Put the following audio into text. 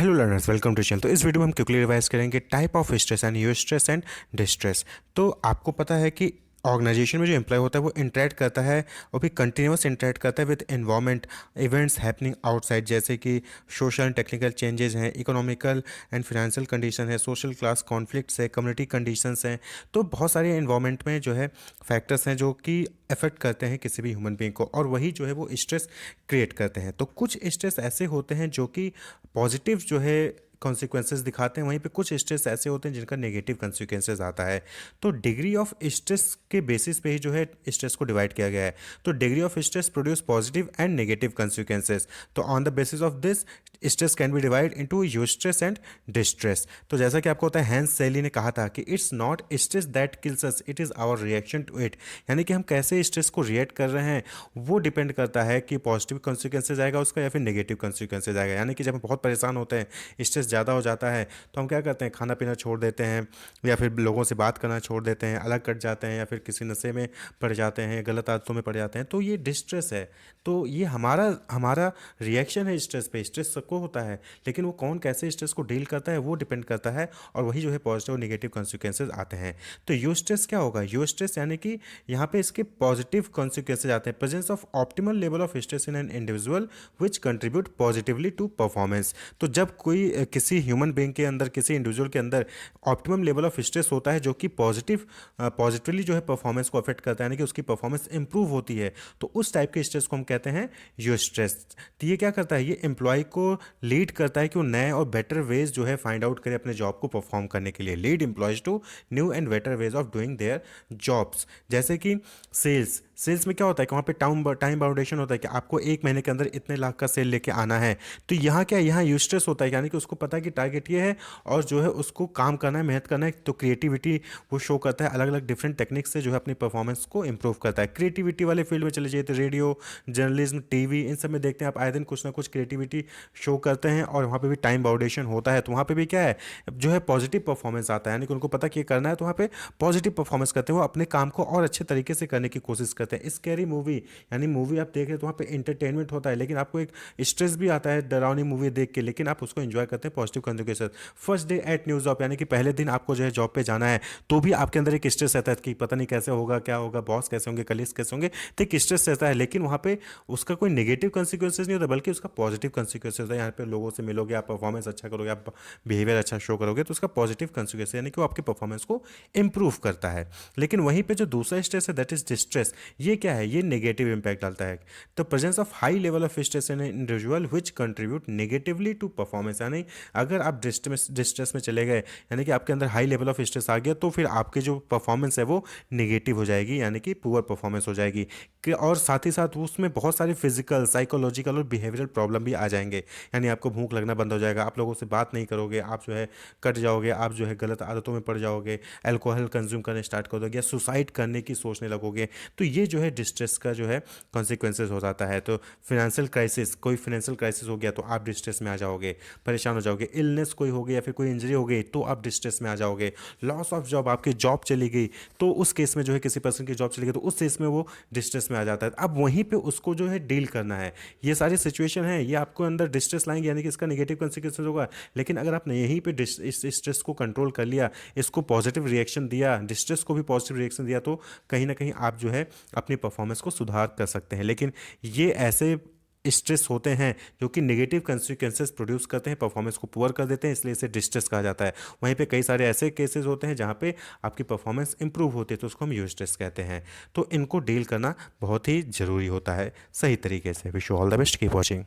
Hello learners, welcome to channel. तो इस video में हम क्विकली रिवाइज करेंगे type of stress and eustress and distress. तो आपको पता है कि ऑर्गेनाइजेशन में जो एम्प्लॉय होता है वो इंटरेक्ट करता है और भी कंटिन्यूस इंटरेक्ट करता है with environment events happening outside, जैसे कि सोशल एंड टेक्निकल चेंजेस हैं, इकोनॉमिकल एंड फाइनेंशियल कंडीशन है, सोशल क्लास कॉन्फ्लिक्ट्स है, कम्युनिटी कंडीशंस हैं। तो बहुत सारे एनवायरनमेंट में जो है फैक्टर्स हैं जो कि अफेक्ट करते हैं किसी भी ह्यूमन बीइंग को, और वही जो है वो स्ट्रेस क्रिएट करते हैं। तो कुछ स्ट्रेस ऐसे होते हैं जो कि पॉजिटिव जो है कॉन्सिक्वेंसेस दिखाते हैं, वहीं पे कुछ स्ट्रेस ऐसे होते हैं जिनका नेगेटिव कॉन्सिक्वेंसेस आता है। तो डिग्री ऑफ स्ट्रेस के बेसिस पे ही जो है स्ट्रेस को डिवाइड किया गया है। तो degree of stress produce positive and negative consequences. तो on the basis of this stress can be divide into eustress and distress. तो जैसा कि आपको होता है, हैंस सेली ने कहा था कि it's not stress that kills us, it is our reaction to it. यानी कि हम कैसे स्ट्रेस को रिएक्ट कर रहे हैं वो डिपेंड करता है कि पॉजिटिव कॉन्सिक्वेंसेज आएगा उसका या फिर नेगेटिव कॉन्सिक्वेंसेज आएगा। यानी कि जब हम बहुत परेशान होते हैं, स्ट्रेस ज़्यादा हो जाता है, तो हम क्या करते हैं, खाना पीना छोड़ देते हैं या फिर लोगों से बात करना छोड़ देते हैं, अलग कट जाते हैं या फिर किसी नशे में पड़ जाते हैं, गलत आदतों में पड़ जाते हैं। तो ये डिस्ट्रेस है। तो ये हमारा हमारा रिएक्शन है स्ट्रेस पे। स्ट्रेस सबको होता है, लेकिन वो कौन कैसे स्ट्रेस को डील करता है वो डिपेंड करता है, और वही जो है पॉजिटिव और नेगेटिव कॉन्सिक्वेंसेज आते हैं। तो यू स्ट्रेस क्या होगा? यू स्ट्रेस यानी कि यहाँ पे इसके पॉजिटिव कॉन्सिक्वेंसेज आते हैं। Presence of optimal level of stress in an individual which contribute positively to performance. तो जब कोई किसी ह्यूमन बीइंग के अंदर, किसी इंडिविजुअल के अंदर ऑप्टिमम लेवल ऑफ स्ट्रेस होता है जो कि पॉजिटिवली जो है परफॉर्मेंस को अफेक्ट करता है, यानी कि उसकी परफॉर्मेंस इंप्रूव होती है, तो उस टाइप के स्ट्रेस को हम कहते हैं यू स्ट्रेस। तो ये क्या करता है, ये एम्प्लॉय को लीड करता है कि वो नए और बेटर वेज जो है फाइंड आउट करे अपने जॉब को परफॉर्म करने के लिए। Lead employees to new and better ways of doing their jobs. जैसे कि सेल्स में क्या होता है कि वहाँ पे टाइम बाउंडेशन होता है कि आपको एक महीने के अंदर इतने लाख का सेल लेके आना है। तो यहाँ क्या है, यहाँ यूस्ट्रेस होता है, यानी कि उसको पता है कि टारगेट ये है और जो है उसको काम करना है, मेहनत करना है। तो क्रिएटिविटी वो शो करता है, अलग अलग डिफरेंट टेक्निक से जो है अपनी परफॉर्मेंस को इंप्रूव करता है। क्रिएटिविटी वाले फील्ड में चले जाइए तो रेडियो, जर्नलिज्म, टीवी, इन सब में देखते हैं आप आए दिन कुछ ना कुछ क्रिएटिविटी शो करते हैं, और वहाँ पे भी टाइम बाउंडेशन होता है। तो वहाँ पे भी क्या है, जो है पॉजिटिव परफॉर्मेंस आता है, यानी कि उनको पता कि ये करना है, तो वहाँ पे पॉजिटिव परफॉर्मेंस करते हैं, वो अपने काम को और अच्छे तरीके से करने की कोशिश करते हैं। स्कैरी मूवी, यानी मूवी आप देख रहे हो तो वहाँ पे इंटरटेनमेंट होता है, लेकिन आपको एक स्ट्रेस भी आता है डरावनी मूवी देख के, लेकिन आप उसको एंजॉय करते हैं positive consequences. First day at new job, यानी कि पहले दिन आपको जो है जॉब पे जाना है, तो भी आपके अंदर एक स्ट्रेस रहता है कि पता नहीं कैसे होगा, क्या होगा, बॉस कैसे होंगे, कलीग्स कैसे होंगे, तो एक स्ट्रेस रहता है। लेकिन वहाँ पे उसका कोई नेगेटिव कॉन्सिक्वेंसेज नहीं होता, बल्कि उसका पॉजिटिव कॉन्सिक्वेंसेज होता है। यहाँ पे लोगों से मिलोगे, आप परफॉर्मेंस अच्छा करोगे, आप बिहेवियर अच्छा शो करोगे, तो उसका पॉजिटिव कॉन्सिक्वेंस यानी कि वो आपकी परफॉर्मेंस को इंप्रूव करता है। लेकिन वहीं पे जो दूसरा स्ट्रेस है, दैट इज डिस्ट्रेस, ये क्या है, ये नेगेटिव इंपैक्ट डालता है। तो presence of high level of stress in individual which contribute negatively to performance. यानी अगर आप डिस्ट्रेस में चले गए, यानी कि आपके अंदर हाई लेवल ऑफ स्ट्रेस आ गया, तो फिर आपकी जो परफॉर्मेंस है वो नेगेटिव हो जाएगी, यानी कि पुअर परफॉर्मेंस हो जाएगी। और साथ ही साथ उसमें बहुत सारे फिजिकल, साइकोलॉजिकल और बिहेवियरल प्रॉब्लम भी आ जाएंगे। यानी आपको भूख लगना बंद हो जाएगा, आप लोगों से बात नहीं करोगे, आप जो है कट जाओगे, आप जो है गलत आदतों में पड़ जाओगे, अल्कोहल कंज्यूम करने स्टार्ट कर दोगे, या सुसाइड करने की सोचने लगोगे। तो ये जो है डिस्ट्रेस का जो है कॉन्सिक्वेंसेज हो जाता है। तो फाइनेंशियल क्राइसिस, कोई फाइनेंशियल क्राइसिस हो गया तो आप डिस्ट्रेस में आ जाओगे, परेशान हो जाओगे। इलनेस कोई हो गया या फिर कोई इंजरी हो गई तो आप डिस्ट्रेस में आ जाओगे। लॉस ऑफ जॉब, आपकी जॉब चली गई, तो उस केस में जो है किसी पर्सन की जॉब चली गई, तो उस केस में वो डिस्ट्रेस में आ जाता है। अब वहीं पे उसको जो है डील करना है। ये सारी सिचुएशन है, ये आपको अंदर डिस्ट्रेस लाएंगे, यानी कि इसका नेगेटिव कॉन्सिक्वेंसेज होगा। लेकिन अगर आपने यहीं पे इस स्ट्रेस को कंट्रोल कर लिया, इसको पॉजिटिव रिएक्शन दिया, डिस्ट्रेस को भी पॉजिटिव रिएक्शन दिया, तो कहीं ना कहीं आप जो है अपनी परफॉर्मेंस को सुधार कर सकते हैं। लेकिन ये ऐसे स्ट्रेस होते हैं जो कि नेगेटिव कंसिक्वेंसेस प्रोड्यूस करते हैं, परफॉर्मेंस को पुअर कर देते हैं, इसलिए इसे डिस्ट्रेस कहा जाता है। वहीं पे कई सारे ऐसे केसेस होते हैं जहाँ पे आपकी परफॉर्मेंस इंप्रूव होती है, तो उसको हम यू स्ट्रेस कहते हैं। तो इनको डील करना बहुत ही ज़रूरी होता है सही तरीके से। Wish you all the best, keep watching.